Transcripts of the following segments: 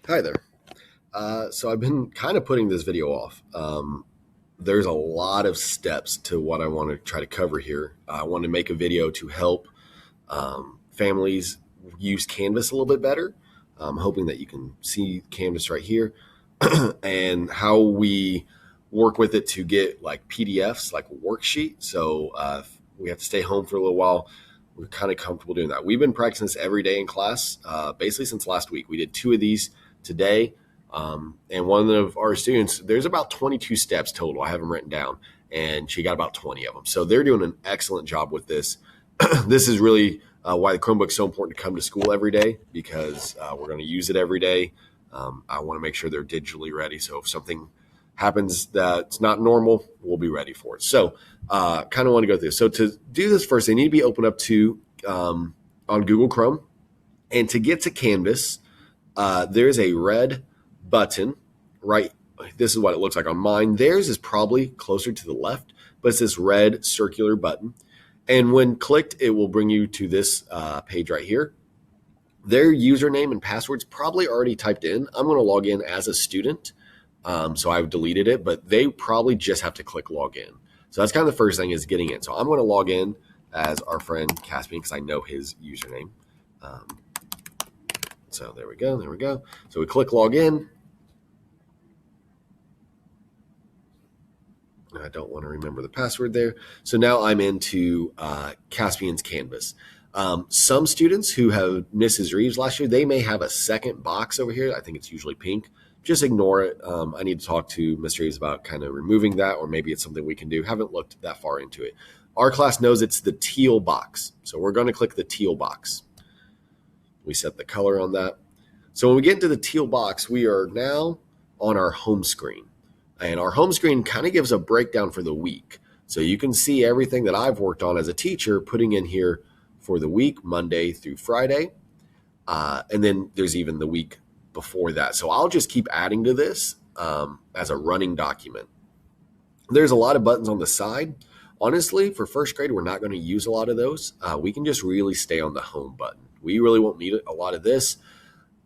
Hi there. So I've been kind of putting this video off. There's a lot of steps to what I want to try to cover here. I want to make a video to help families use Canvas a little bit better. I'm hoping that you can see Canvas right here and how we work with it to get like PDFs, like a worksheet. So if we have to stay home for a little while, we're kind of comfortable doing that. We've been practicing this every day in class, basically since last week. We did 2 of these today. And one of our students, there's about 22 steps total. I have them written down, and she got about 20 of them. So they're doing an excellent job with this. This is really why the Chromebook is so important to come to school every day, because we're going to use it every day. I want to make sure they're digitally ready. So if something happens that's not normal, we'll be ready for it. So kind of want to go through. So to do this first, they need to be open up to on Google Chrome. And to get to Canvas, there's a red button, right? This is what it looks like on mine. Theirs is probably closer to the left, but it's this red circular button. And when clicked, it will bring you to this page right here. Their username and password's probably already typed in. I'm going to log in as a student. So I've deleted it, but they probably just have to click login. So that's kind of the first thing, is getting in. So I'm going to log in as our friend Caspian, because I know his username. So there we go. So we click login. I don't want to remember the password there. So now I'm into Caspian's Canvas. Some students who have Mrs. Reeves last year, they may have a second box over here. I think it's usually pink. Just ignore it. I need to talk to Ms. Reeves about kind of removing that, or maybe it's something we can do. Haven't looked that far into it. Our class knows it's the teal box. So we're going to click the teal box. We set the color on that. So when we get into the teal box, we are now on our home screen. And our home screen kind of gives a breakdown for the week. So you can see everything that I've worked on as a teacher, putting in here for the week, Monday through Friday. And then there's even the week before that. So I'll just keep adding to this as a running document. There's a lot of buttons on the side. Honestly, for first grade, we're not going to use a lot of those. We can just really stay on the home button. We really won't need a lot of this.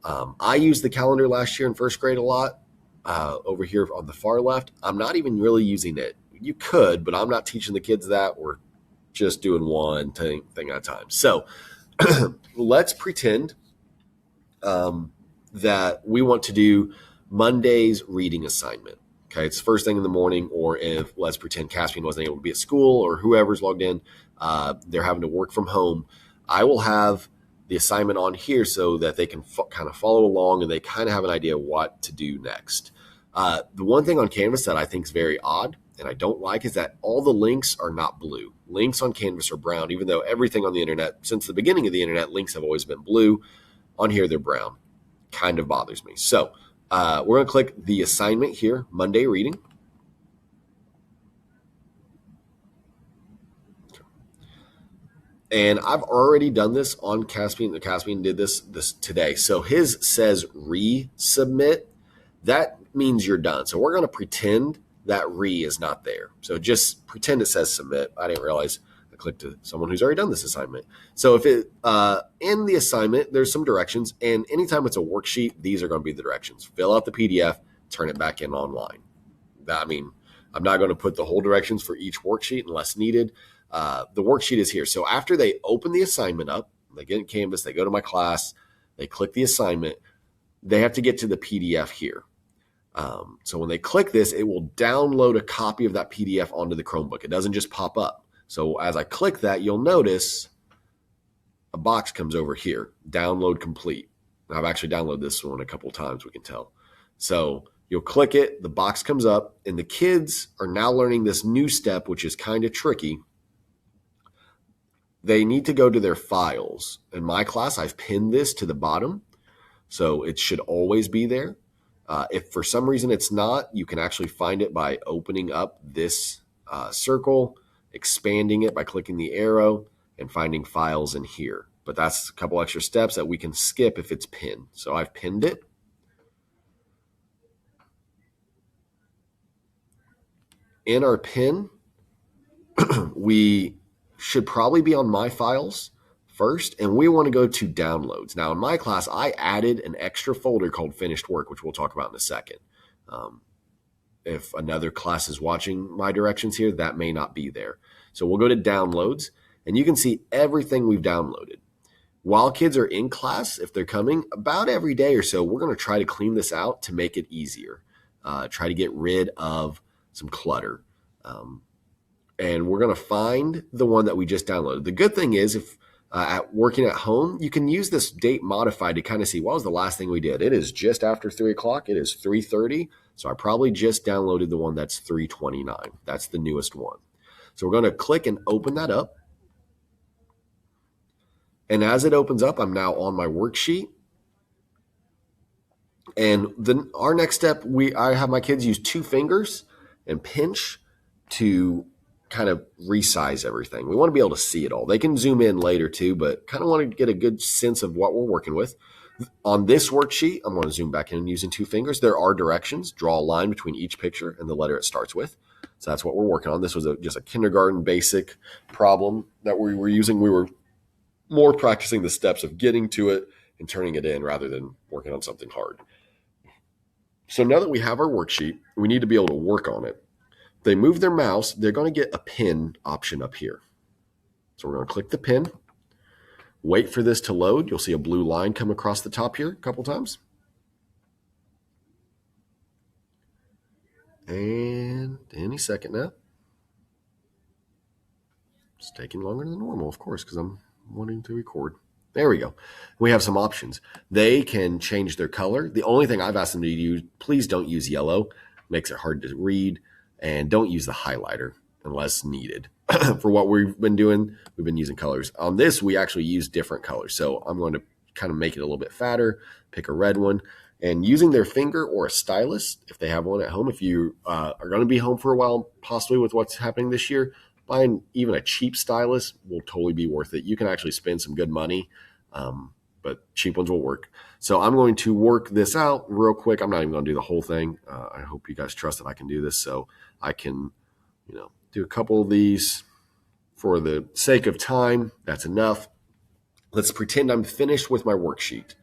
I used the calendar last year in first grade a lot. Over here on the far left, I'm not even really using it. You could, but I'm not teaching the kids that. We're just doing one thing at a time. So let's pretend that we want to do Monday's reading assignment. Okay, it's first thing in the morning, or if let's pretend Caspian wasn't able to be at school, or whoever's logged in, they're having to work from home. I will have the assignment on here so that they can kind of follow along and they kind of have an idea what to do next. The one thing on Canvas that I think is very odd and I don't like is that all the links are not blue. Links on Canvas are brown, even though everything on the internet, since the beginning of the internet, links have always been blue. On here, they're brown. Kind of bothers me. So we're going to click the assignment here, Monday reading. And I've already done this on Caspian. Caspian did this today. So his says resubmit. That means you're done. So we're going to pretend that is not there. So just pretend it says submit. I didn't realize I clicked to someone who's already done this assignment. So if it in the assignment, there's some directions. And anytime it's a worksheet, these are going to be the directions. Fill out the PDF, turn it back in online. I'm not going to put the whole directions for each worksheet unless needed. The worksheet is here. So after they open the assignment up, they get in Canvas, they go to my class, they click the assignment, they have to get to the PDF here. So when they click this, it will download a copy of that PDF onto the Chromebook. It doesn't just pop up. So as I click that, you'll notice a box comes over here, download complete. I've actually downloaded this one a couple of times, we can tell. So you'll click it, the box comes up, and the kids are now learning this new step, which is kind of tricky. They need to go to their files. In my class, I've pinned this to the bottom, so it should always be there. If for some reason it's not, you can actually find it by opening up this circle, expanding it by clicking the arrow, and finding files in here. But that's a couple extra steps that we can skip if it's pinned. So I've pinned it. In our pin, we should probably be on My Files. first, and we want to go to downloads. Now, in my class, I added an extra folder called finished work, which we'll talk about in a second. If another class is watching my directions here, that may not be there. So we'll go to downloads, and you can see everything we've downloaded. While kids are in class, if they're coming, about every day or so, we're going to try to clean this out to make it easier. Try to get rid of some clutter. And we're going to find the one that we just downloaded. The good thing is, if working at home, you can use this date modified to kind of see what was the last thing we did. It is just after 3 o'clock. It is 3:30. So I probably just downloaded the one that's 3:29. That's the newest one. So we're going to click and open that up. And as it opens up, I'm now on my worksheet. And then our next step, I have my kids use 2 fingers and pinch to kind of resize everything. We want to be able to see it all. They can zoom in later too, but kind of want to get a good sense of what we're working with. On this worksheet, I'm going to zoom back in using 2 fingers. There are directions. Draw a line between each picture and the letter it starts with. So that's what we're working on. This was just a kindergarten basic problem that we were using. We were more practicing the steps of getting to it and turning it in rather than working on something hard. So now that we have our worksheet, we need to be able to work on it. If they move their mouse, they're going to get a pin option up here. So we're going to click the pin. Wait for this to load. You'll see a blue line come across the top here a couple times. And any second now. It's taking longer than normal, of course, because I'm wanting to record. There we go. We have some options. They can change their color. The only thing I've asked them to use, please don't use yellow. Makes it hard to read. And don't use the highlighter unless needed. For what we've been doing, we've been using colors. On this, we actually use different colors. So I'm going to kind of make it a little bit fatter, pick a red one. And using their finger or a stylus, if they have one at home, if you are going to be home for a while, possibly with what's happening this year, buying even a cheap stylus will totally be worth it. You can actually spend some good money, but cheap ones will work. So I'm going to work this out real quick. I'm not even going to do the whole thing. I hope you guys trust that I can do this, so I can, do a couple of these for the sake of time. That's enough. Let's pretend I'm finished with my worksheet.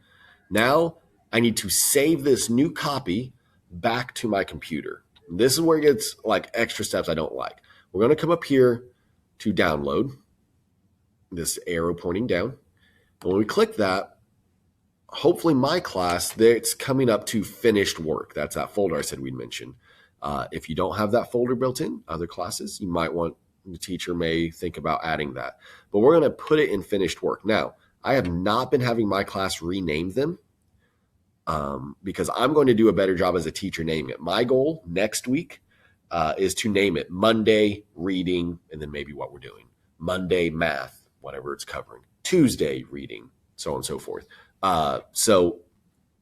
Now I need to save this new copy back to my computer. This is where it gets like extra steps I don't like. We're going to come up here to download, this arrow pointing down. And when we click that, hopefully my class, it's coming up to finished work. That's that folder I said we'd mention. If you don't have that folder built in, other classes, you might want, the teacher may think about adding that. But we're going to put it in finished work. Now, I have not been having my class rename them because I'm going to do a better job as a teacher naming it. My goal next week is to name it Monday reading, and then maybe what we're doing. Monday math, whatever it's covering. Tuesday reading, so on and so forth. So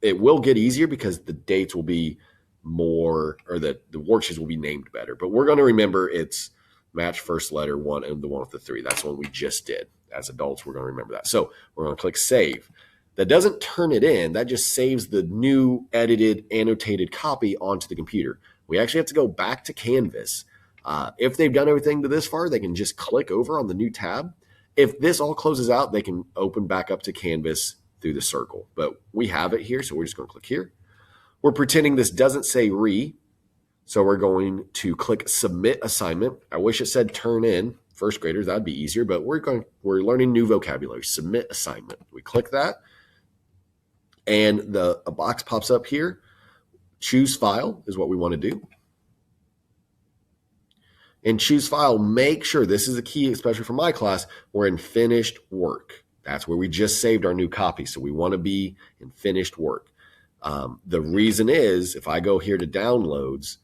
it will get easier because the dates will be more, or the worksheets will be named better. But we're going to remember it's match first letter one and the one with the 3. That's what we just did. As adults, we're going to remember that. So we're going to click save. That doesn't turn it in. That just saves the new edited, annotated copy onto the computer. We actually have to go back to Canvas. If they've done everything to this far, they can just click over on the new tab. If this all closes out, they can open back up to Canvas through the circle. But we have it here, so we're just going to click here. We're pretending this doesn't say re, so we're going to click submit assignment. I wish it said turn in. First graders, that'd be easier, but we're learning new vocabulary. Submit assignment. We click that, and a box pops up here. Choose file is what we want to do. And choose file, make sure, this is the key, especially for my class, we're in finished work. That's where we just saved our new copy. So we want to be in finished work. The reason is, if I go here to downloads,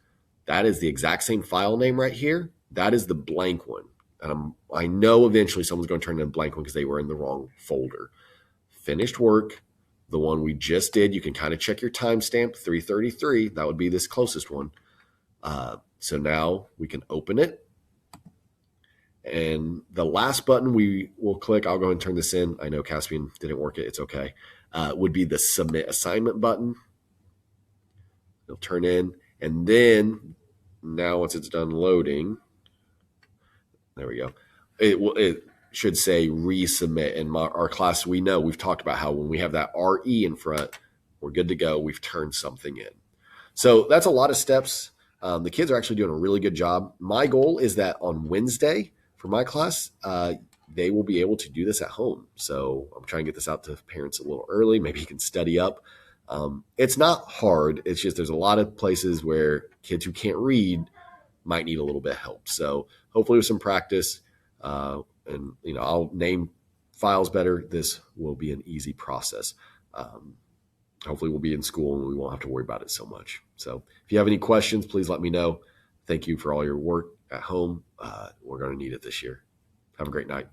that is the exact same file name right here. That is the blank one. I know eventually someone's going to turn in a blank one because they were in the wrong folder. Finished work, the one we just did, you can kind of check your timestamp, 3:33. That would be this closest one. So now we can open it. And the last button we will click, I'll go ahead and turn this in. I know Caspian didn't work it. It's okay. Would be the submit assignment button. It'll turn in. And then now once it's done loading, there we go. It should say resubmit. In our class, we know we've talked about how when we have that RE in front, we're good to go. We've turned something in. So that's a lot of steps. The kids are actually doing a really good job. My goal is that on Wednesday for my class, they will be able to do this at home. So I'm trying to get this out to parents a little early. Maybe you can study up. It's not hard. It's just there's a lot of places where kids who can't read might need a little bit of help. So hopefully with some practice, and I'll name files better, this will be an easy process. Hopefully we'll be in school and we won't have to worry about it so much. So if you have any questions, please let me know. Thank you for all your work at home. We're going to need it this year. Have a great night.